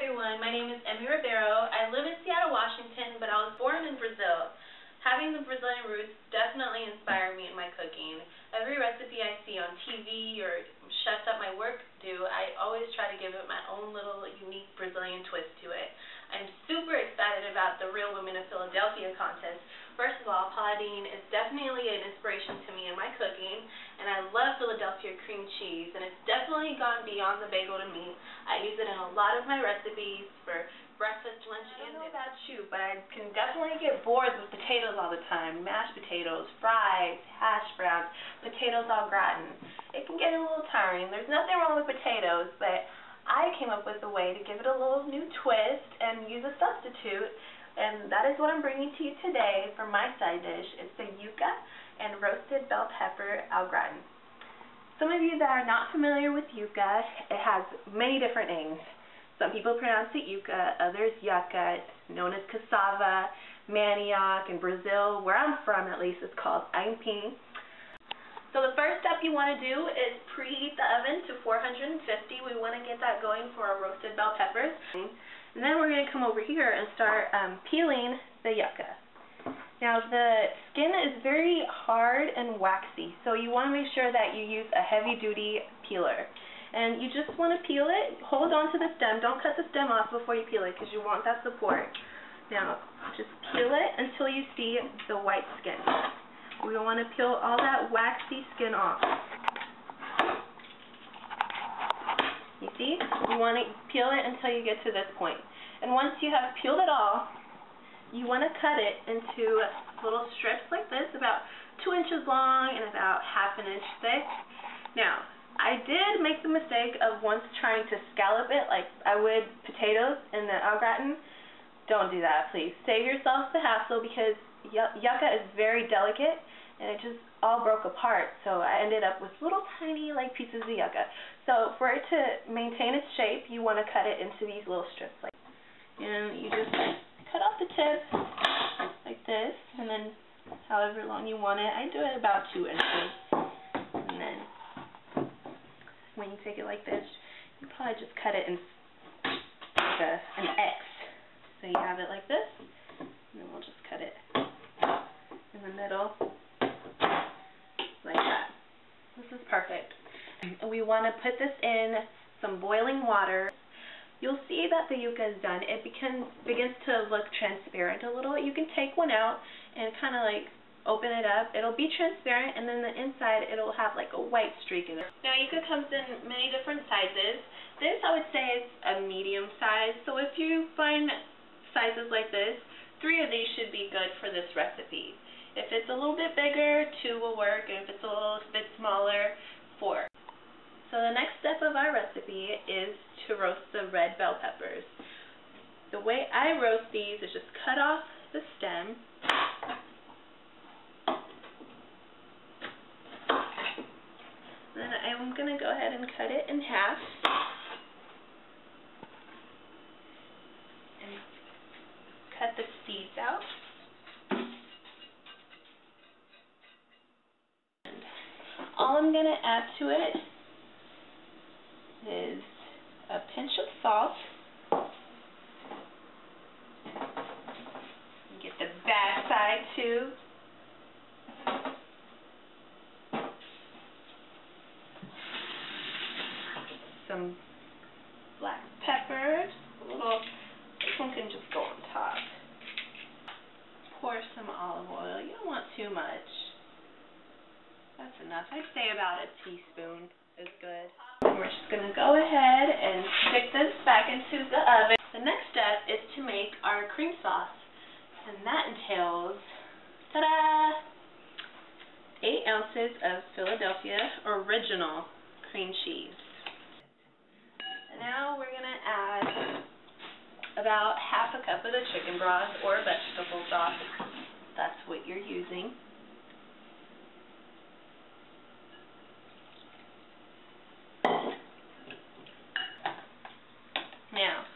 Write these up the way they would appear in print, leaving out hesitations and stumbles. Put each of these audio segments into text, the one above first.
everyone, my name is Emme. I live in Seattle, Washington, but I was born in Brazil. Having the Brazilian roots definitely inspired me in my cooking. Every recipe I see on TV or chefs at my work do, I always try to give it my own little unique Brazilian twist to it. I'm super excited about the Real Women of Philadelphia contest. First of all, Paladine is definitely an inspiration to me in my cooking, and I love Philadelphia cream cheese, and it's definitely gone beyond the bagel to me. I use it in a lot of my recipes for breakfast, lunch, and dinner. I don't know about you, but I can definitely get bored with potatoes all the time. Mashed potatoes, fries, hash browns, potatoes au gratin. It can get a little tiring. There's nothing wrong with potatoes, but I came up with a way to give it a little new twist and use a substitute, and that is what I'm bringing to you today for my side dish. It's the yuca and roasted bell pepper au gratin. Some of you that are not familiar with yuca, it has many different names. Some people pronounce it yuca, others yucca. It's known as cassava, manioc. In Brazil, where I'm from at least, it's called aipim. So the first step you want to do is preheat the oven to 450. We want to get that going for our roasted bell peppers. And then we're going to come over here and start peeling the yucca. Now the skin is very hard and waxy, so you want to make sure that you use a heavy-duty peeler. And you just want to peel it, hold on to the stem, don't cut the stem off before you peel it because you want that support. Now just peel it until you see the white skin. We want to peel all that waxy skin off. You see? You want to peel it until you get to this point. And once you have peeled it all, you want to cut it into little strips like this, about 2 inches long and about ½ inch thick. Now, I did make the mistake of once trying to scallop it like I would potatoes in the au gratin. Don't do that, please. Save yourself the hassle because yucca is very delicate and it just all broke apart. So I ended up with little tiny pieces of yucca. So for it to maintain its shape, you want to cut it into these little strips and you just cut off the tip like this, and then however long you want it. I do it about 2 inches. And then when you take it like this, you probably just cut it in like an X. So you have it like this, and then we'll just cut it in the middle like that. This is perfect. We want to put this in some boiling water. You'll see that the yuca is done. It begins to look transparent a little. You can take one out and kind of open it up. It'll be transparent, and then the inside it'll have a white streak in it. Now yuca comes in many different sizes. This I would say is a medium size. So if you find sizes like this, 3 of these should be good for this recipe. If it's a little bit bigger, 2 will work, and if it's a little bit smaller, 4. So the next step of our recipe is to roast the red bell peppers. The way I roast these is just cut off the stem. Then I'm going to go ahead and cut it in half. And cut the seeds out. And all I'm going to add to it is a pinch of salt. Get the back side too. Some black peppers. This one can just go on top. Pour some olive oil. You don't want too much. That's enough. I'd say about a teaspoon is good. We're just going to go ahead and stick this back into the oven. The next step is to make our cream sauce, and that entails, ta-da, 8 ounces of Philadelphia original cream cheese. And now we're going to add about ½ cup of the chicken broth or vegetable stock. That's what you're using. Now,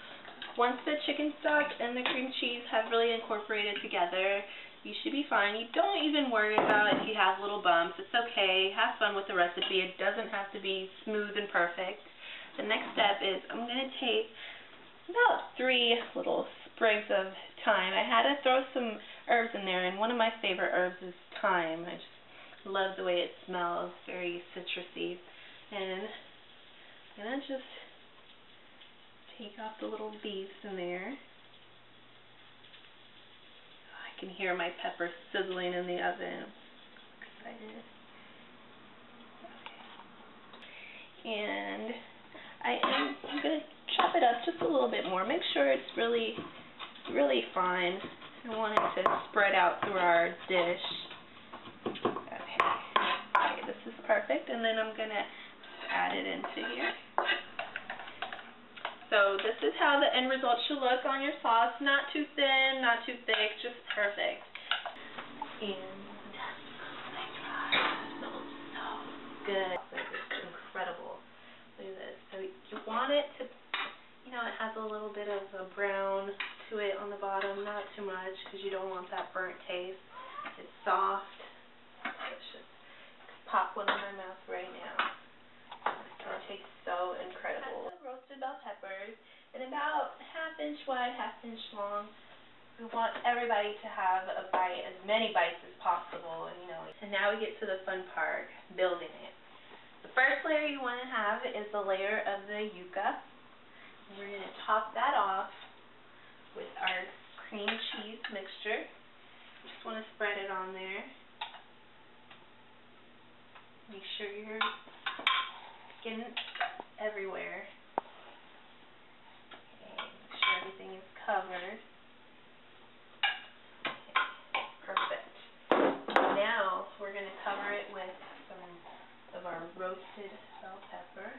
once the chicken stock and the cream cheese have really incorporated together, you should be fine. You don't even worry about if you have little bumps. It's okay. Have fun with the recipe. It doesn't have to be smooth and perfect. The next step is I'm going to take about 3 little sprigs of thyme. I had to throw some herbs in there, and one of my favorite herbs is thyme. I just love the way it smells, very citrusy. And I'm going to just take off the little leaves in there. I can hear my pepper sizzling in the oven. I'm excited. Okay. And I'm going to chop it up just a little bit more. Make sure it's really, really fine. I want it to spread out through our dish. Okay, this is perfect. And then I'm going to add it into here. So this is how the end result should look on your sauce. Not too thin, not too thick, just perfect. And it smells so good. It's incredible. Look at this. So you want it to, you know, it has a little bit of a brown to it on the bottom, not too much, because you don't want that burnt taste. It's soft. Delicious. Pop one in my mouth right now. It tastes so incredible. Roasted bell peppers, and about 1/2 inch wide, 1/2 inch long. We want everybody to have a bite, as many bites as possible, and you know. And now we get to the fun part, building it. The first layer you want to have is the layer of the yuca. We're going to top that off with our cream cheese mixture. Just want to spread it on there. Make sure you're getting everywhere. Okay, make sure everything is covered. Okay, perfect. Now we're going to cover it with some of our roasted bell pepper.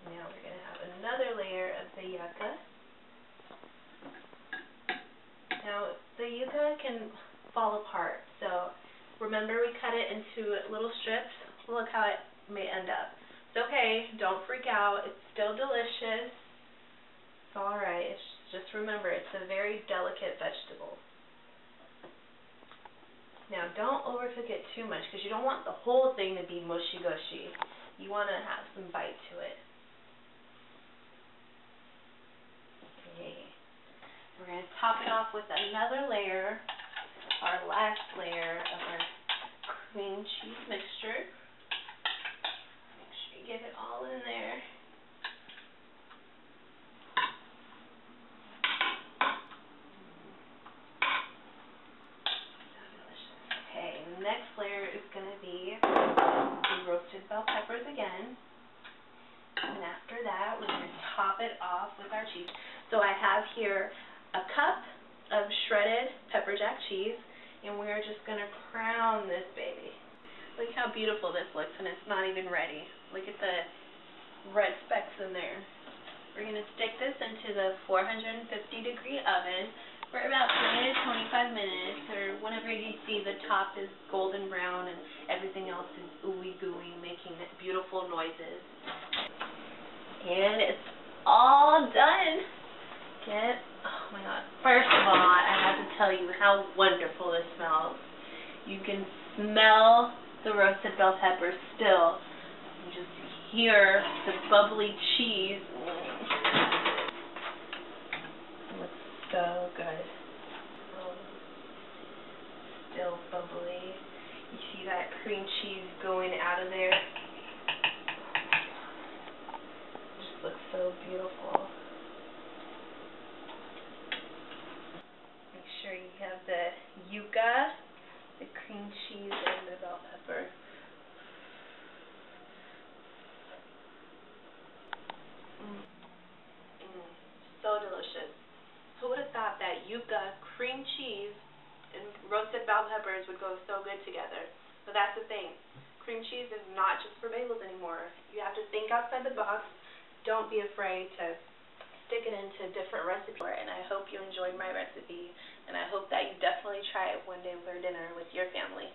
Now we're going to have another layer of the yuca. Now the yuca can fall apart, so remember we cut it into little strips. Look how it may end up. It's okay, don't freak out, it's still delicious. It's alright, just remember it's a very delicate vegetable. Now don't overcook it too much, because you don't want the whole thing to be mushy-gushy. You want to have some bite to it. Okay. We're going to top it off with another layer, our last layer of our cream cheese mixture. Make sure you get it all in there. So delicious. Okay, the next layer is going to be the roasted bell peppers again. And after that, we're going to top it off with our cheese. So I have here a cup of shredded pepper jack cheese, and we're just going to crown this baby. Look how beautiful this looks, and it's not even ready. Look at the red specks in there. We're going to stick this into the 450-degree oven for about 20 to 25 minutes, or whenever you see the top is golden brown and everything else is ooey gooey, making beautiful noises. And it's all done. Oh my god. First of all, I have to tell you how wonderful this smells. You can smell the roasted bell peppers still. You just hear the bubbly cheese. It looks so good. Still bubbly. You see that cream cheese going out of there? It just looks so beautiful. Sure you have the yuca, the cream cheese, and the bell pepper. So delicious. Who would have thought that yuca, cream cheese, and roasted bell peppers would go so good together? But that's the thing. Cream cheese is not just for bagels anymore. You have to think outside the box. Don't be afraid to stick it into different recipes. And I hope you enjoyed my recipe, and I hope that you definitely try it one day over dinner with your family.